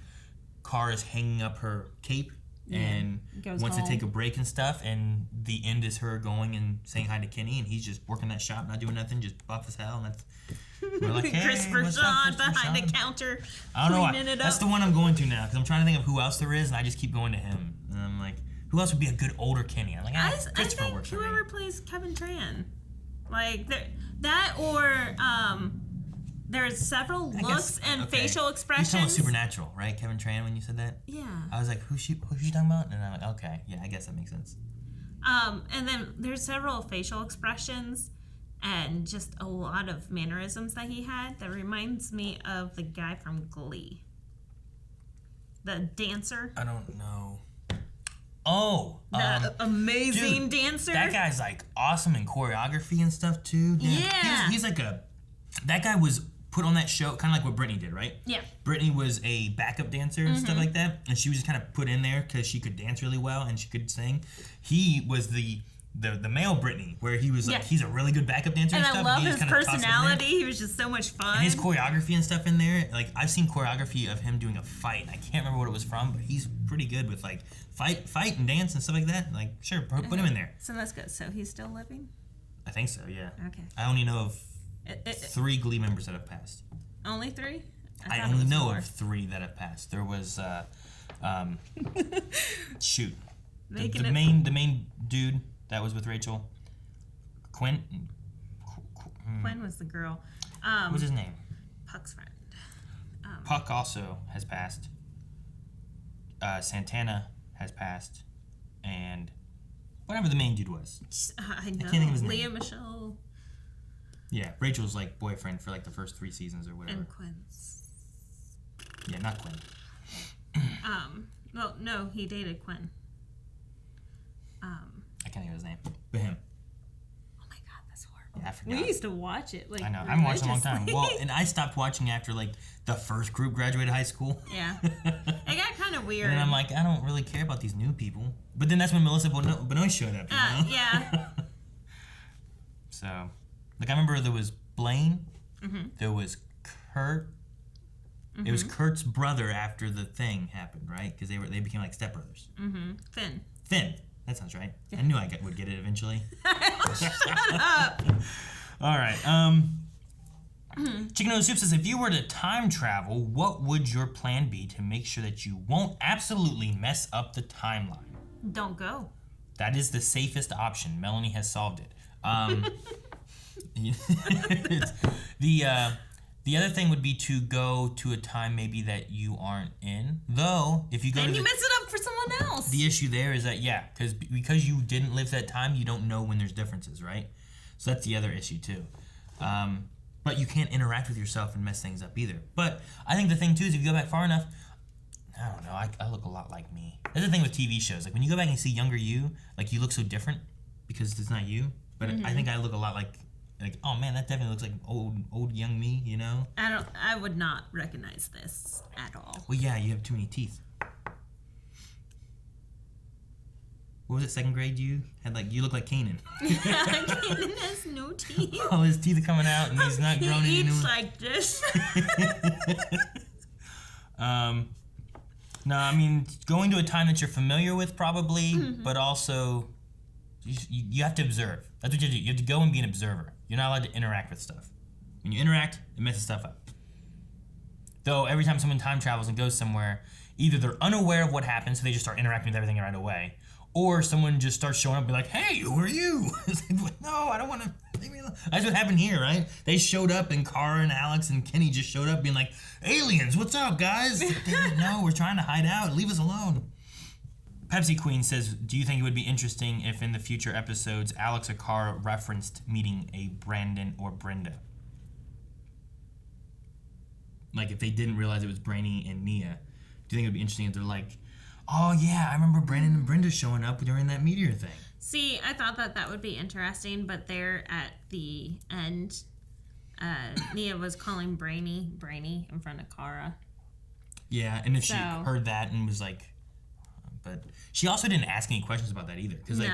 Kara is hanging up her cape and wants to take a break and stuff, and the end is her going and saying hi to Kenny, and he's just working that shop, not doing nothing, just buff as hell, and that's... We're like, hey, Christopher what's up, Sean Christopher behind Sean? the counter. I don't know why. Cleaning it That's up. the one I'm going to now, because I'm trying to think of who else there is, and I just keep going to him. And I'm like, who else would be a good older Kenny? I'm like, I Christopher think works for me. whoever plays Kevin Tran. Like, that or there's several looks and facial expressions. You're talking about Supernatural, right? Kevin Tran, when you said that? Yeah. I was like, who's she talking about? And I'm like, okay, yeah, I guess that makes sense. And then there's several facial expressions and just a lot of mannerisms that he had that reminds me of the guy from Glee. The dancer. I don't know. Oh, The amazing dancer. That guy's like awesome in choreography and stuff too. Dude. Yeah. He's like that guy was put on that show kind of like what Brittany did, right? Yeah. Brittany was a backup dancer and stuff like that, and she was just kind of put in there because she could dance really well and she could sing. He was the male Brittany, where he was like, he's a really good backup dancer and stuff. I love and his personality. He was just so much fun. And his choreography and stuff in there, like I've seen choreography of him doing a fight. I can't remember what it was from, but he's pretty good with like fight and dance and stuff like that. Like, sure, put him in there. So that's good. So he's still living? I think so, yeah. Okay. I only know of 3 Glee members that have passed. Only 3? I only know of 3 that have passed. There was, shoot, the main dude that was with Rachel, Quinn was the girl. What was his name? Puck's friend. Puck also has passed. Santana has passed, and whatever the main dude was. I know. can't think of his name. Leah Michelle. Yeah, Rachel's like boyfriend for like the first 3 seasons or whatever. And Quinn's. Yeah, not Quinn. Well, no, he dated Quinn. I can't think of his name. But him. Oh my god, that's horrible. Yeah, I forgot. We used to watch it. Like, I know. I haven't watched it in a long time. religiously. Well, and I stopped watching after like the first group graduated high school. Yeah. It got kind of weird. And I'm like, I don't really care about these new people. But then that's when Melissa Benoist showed up, you know? Yeah. So, like, I remember there was Blaine. There was Kurt. It was Kurt's brother after the thing happened, right? Because they became like stepbrothers. Finn. That sounds right. I knew I would get it eventually. Shut up. All right. Chicken Noodle Soup says, if you were to time travel, what would your plan be to make sure that you won't absolutely mess up the timeline? Don't go. That is the safest option. Melanie has solved it. The other thing would be to go to a time maybe that you aren't in. Though, if you go Then to you mess it up for someone else. the issue there is that, yeah, because you didn't live that time, you don't know when there's differences, right? So that's the other issue, too. But you can't interact with yourself and mess things up either. But I think the thing, too, is if you go back far enough, I don't know, I look a lot like me. That's the thing with TV shows. Like, when you go back and see younger you, like, you look so different because it's not you. But I think I look a lot like, oh, man, that definitely looks like old young me, you know? I would not recognize this at all. Well, yeah, you have too many teeth. What was it, 2nd grade you look like Kanan. Kanan has no teeth. All his teeth are coming out and he's not grown He anymore. eats like this. No, I mean, going to a time that you're familiar with probably, but also you have to observe. That's what you have to do. You have to go and be an observer. You're not allowed to interact with stuff. When you interact, it messes stuff up. Though every time someone time travels and goes somewhere, either they're unaware of what happened, so they just start interacting with everything right away, or someone just starts showing up and be like, hey, who are you? It's like, no, I don't want to. Leave me alone. That's what happened here, right? They showed up, and Cara and Alex and Kenny just showed up being like, aliens, what's up, guys? No, we're trying to hide out. Leave us alone. Pepsi Queen says, do you think it would be interesting if in the future episodes Alex or Cara referenced meeting a Brandon or Brenda? Like if they didn't realize it was Brainy and Nia. Do you think it would be interesting if they're like, oh yeah, I remember Brandon and Brenda showing up during that meteor thing? See, I thought that would be interesting, but there at the end, Nia was calling Brainy in front of Cara. Yeah, and if she heard that and was like, but she also didn't ask any questions about that either. Because like,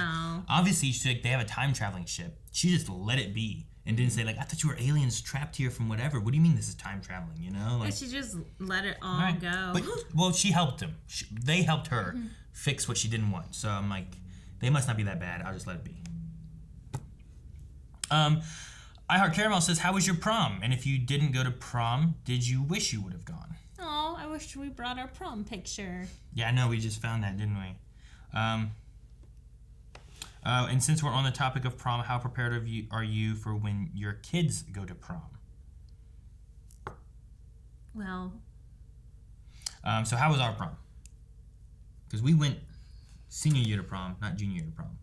obviously, she's like, they have a time traveling ship. She just let it be and didn't say like, I thought you were aliens trapped here from whatever. What do you mean this is time traveling? You know, like she just let it all go. But well, she helped them. They helped her fix what she didn't want. So I'm like, they must not be that bad. I'll just let it be. I Heart Caramel says, how was your prom? And if you didn't go to prom, did you wish you would have gone? Oh, I wish we brought our prom picture. Yeah, I know. We just found that, didn't we? And since we're on the topic of prom, how prepared are you for when your kids go to prom? Well. So how was our prom? Because we went senior year to prom, not junior year to prom.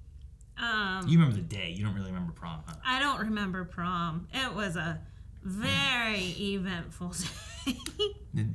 You remember the day. You don't really remember prom, huh? I don't remember prom. It was a very eventful day.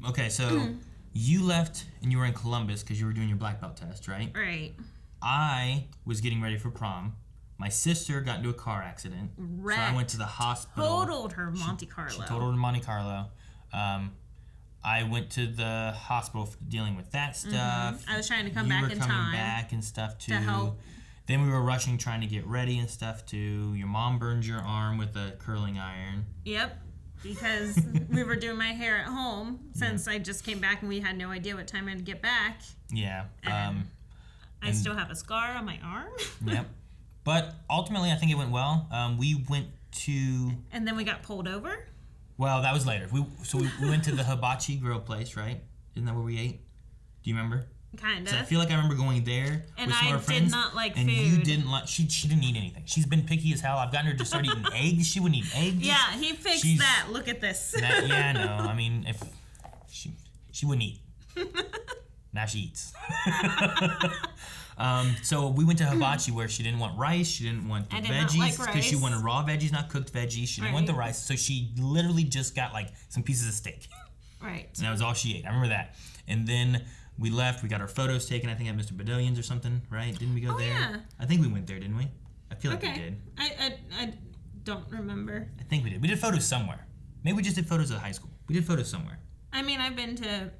Okay, so you left and you were in Columbus because you were doing your black belt test, right? Right. I was getting ready for prom. My sister got into a car accident. Wrecked. So I went to the hospital. Totaled her Monte Carlo. She totaled her Monte Carlo. I went to the hospital dealing with that stuff. I was trying to come back in time. You were coming back and stuff too. To help. Then we were rushing trying to get ready and stuff too. Your mom burned your arm with a curling iron. Yep. Because we were doing my hair at home since I just came back and we had no idea what time I had to get back. Yeah. I still have a scar on my arm. Yep. But ultimately, I think it went well. We went to... And then we got pulled over? Well, that was later. We went to the hibachi grill place, right? Isn't that where we ate? Do you remember? Kind of. So I feel like I remember going there and with some of our friends. And I did not like and food. And you didn't like... She didn't eat anything. She's been picky as hell. I've gotten her to start eating eggs. She wouldn't eat eggs. Yeah, he fixed that. Look at this. Yeah, I know. I mean, if... She wouldn't eat. Now she eats. So we went to hibachi where she didn't want rice, she didn't want the veggies because she wanted raw veggies, not cooked veggies. She didn't want the rice, so she literally just got like some pieces of steak. Right. And that was all she ate. I remember that. And then we left. We got our photos taken. I think at Mr. Bedillion's or something, right? Didn't we go there? Yeah. I think we went there, didn't we? I feel like we did. I don't remember. I think we did. We did photos somewhere. Maybe we just did photos of high school. We did photos somewhere. I mean, I've been to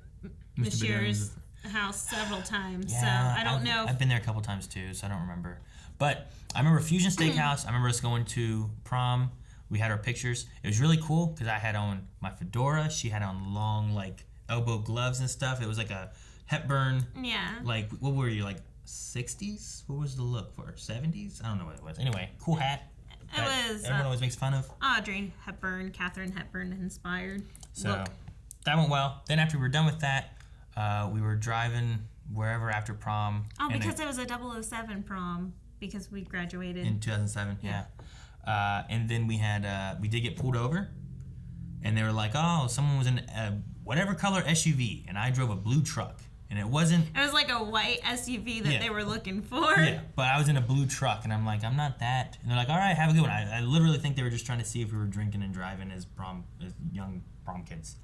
Monsieur's house several times, yeah, so I don't know. I've been there a couple times too, so I don't remember. But I remember Fusion Steakhouse. I remember us going to prom. We had our pictures. It was really cool because I had on my fedora. She had on long, like, elbow gloves and stuff. It was like a Hepburn. Yeah. Like, what were you, like, 60s? What was the look for? 70s? I don't know what it was. Anyway, cool hat. It was. Everyone always makes fun of. Audrey Hepburn, Katharine Hepburn inspired. So look. That went well. Then after we were done with that, we were driving wherever after prom. Oh, because it was a 007 prom because we graduated. In 2007, yeah. And then we did get pulled over. And they were like, oh, someone was in a whatever color SUV. And I drove a blue truck. And it wasn't... It was like a white SUV that they were looking for. Yeah, but I was in a blue truck. And I'm like, I'm not that. And they're like, all right, have a good one. I literally think they were just trying to see if we were drinking and driving as young prom kids.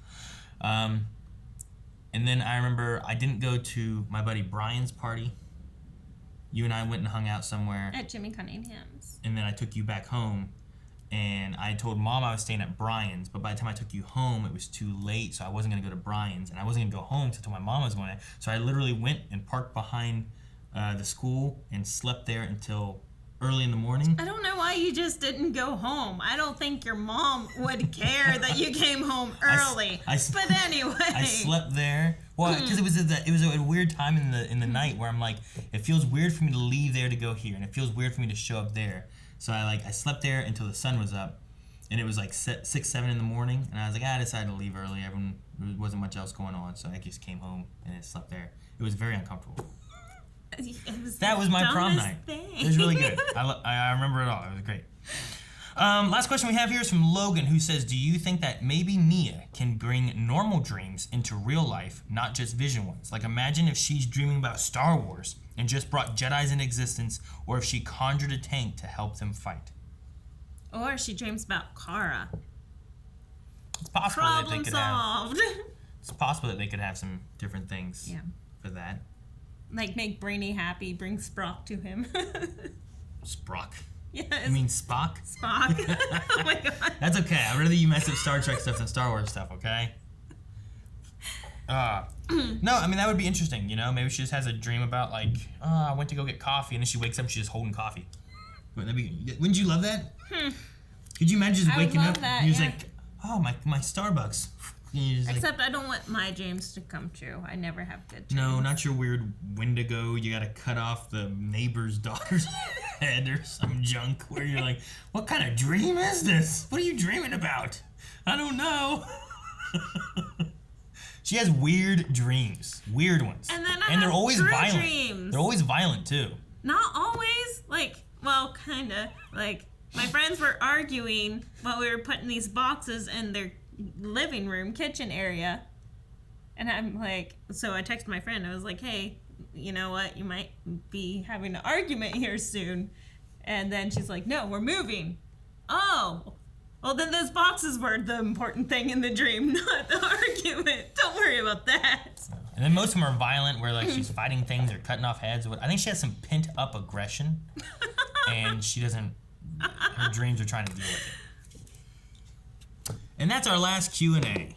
And then I remember I didn't go to my buddy Brian's party. You and I went and hung out somewhere. At Jimmy Cunningham's. And then I took you back home. And I told Mom I was staying at Brian's. But by the time I took you home, it was too late. So I wasn't going to go to Brian's. And I wasn't going to go home until my mom was going to. So I literally went and parked behind the school and slept there until early in the morning. I don't know why you just didn't go home. I don't think your mom would care that you came home early. But anyway, I slept there. Well, because it was a weird time in the night where I'm like, it feels weird for me to leave there to go here, and it feels weird for me to show up there. So I slept there until the sun was up, and it was like 6, 7 in the morning, and I was like, I decided to leave early. There wasn't much else going on, so I just came home and I slept there. It was very uncomfortable. That was my prom night. It was really good. I remember it all. It was great. Last question we have here is from Logan, who says, do you think that maybe Mia can bring normal dreams into real life, not just vision ones? Like, imagine if she's dreaming about Star Wars and just brought Jedis into existence, or if she conjured a tank to help them fight. Or she dreams about Kara. It's possible Problem solved. It's possible that they could have some different things for that. Like, make Brainy happy, bring Sprock to him. Sprock? Yes. You mean Spock? Spock. Oh my god. That's okay. I'd rather you mess up Star Trek stuff than Star Wars stuff, okay? No, I mean, that would be interesting, you know? Maybe she just has a dream about, like, I went to go get coffee, and then she wakes up and she's just holding coffee. Wouldn't you love that? Could you imagine just waking up and you're just like, oh, my Starbucks. Except I don't want my dreams to come true. I never have good dreams. No, not your weird Wendigo. You gotta cut off the neighbor's daughter's head or some junk where you're like, what kind of dream is this? What are you dreaming about? I don't know. She has weird dreams. Weird ones. And then they're always violent. Dreams. They're always violent too. Not always. Like, well, kinda. Like, my friends were arguing while we were putting these boxes in their living room, kitchen area. And I'm like, so I texted my friend. I was like, hey, you know what? You might be having an argument here soon. And then she's like, no, we're moving. Oh, well, then those boxes were the important thing in the dream, not the argument. Don't worry about that. And then most of them are violent, where like she's fighting things or cutting off heads. I think she has some pent up aggression, and she doesn't. Her dreams are trying to deal with it. And that's our last Q&A.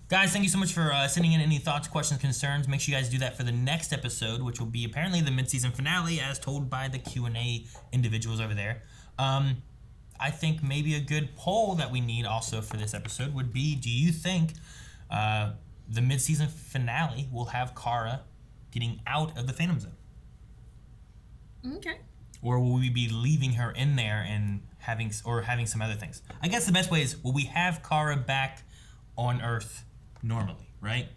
Guys, thank you so much for sending in any thoughts, questions, concerns. Make sure you guys do that for the next episode, which will be apparently the mid-season finale, as told by the Q&A individuals over there. I think maybe a good poll that we need also for this episode would be, do you think the mid-season finale will have Kara getting out of the Phantom Zone? Okay. Or will we be leaving her in there and having some other things? I guess the best way is, will we have Kara back on Earth normally, right?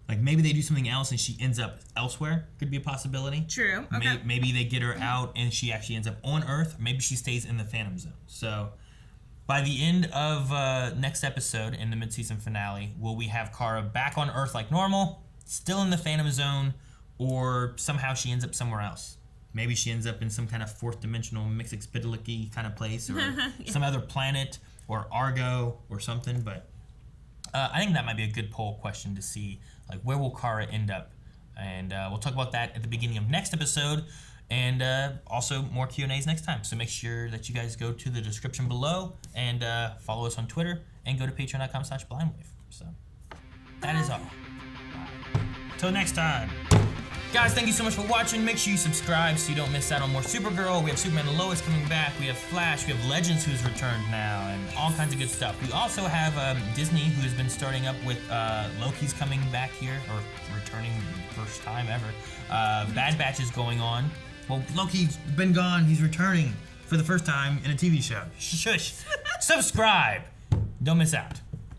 Like maybe they do something else and she ends up elsewhere. Could be a possibility. True. Okay. Maybe they get her out and she actually ends up on Earth. Maybe she stays in the Phantom Zone. So by the end of next episode in the mid-season finale, will we have Kara back on Earth like normal, still in the Phantom Zone, or somehow she ends up somewhere else? Maybe she ends up in some kind of fourth dimensional Mixixpidlicky kind of place, or some other planet, or Argo, or something. But I think that might be a good poll question to see, like, where will Kara end up? And we'll talk about that at the beginning of next episode, and also more Q&As next time. So make sure that you guys go to the description below and follow us on Twitter, and go to patreon.com/blindwave. So that is all. Till next time. Guys, thank you so much for watching. Make sure you subscribe so you don't miss out on more Supergirl. We have Superman and Lois coming back. We have Flash. We have Legends, who's returned now, and all kinds of good stuff. We also have Disney, who has been starting up with Loki's coming back here, or returning first time ever. Bad Batch is going on. Well, Loki's been gone. He's returning for the first time in a TV show. Shush. Subscribe. Don't miss out.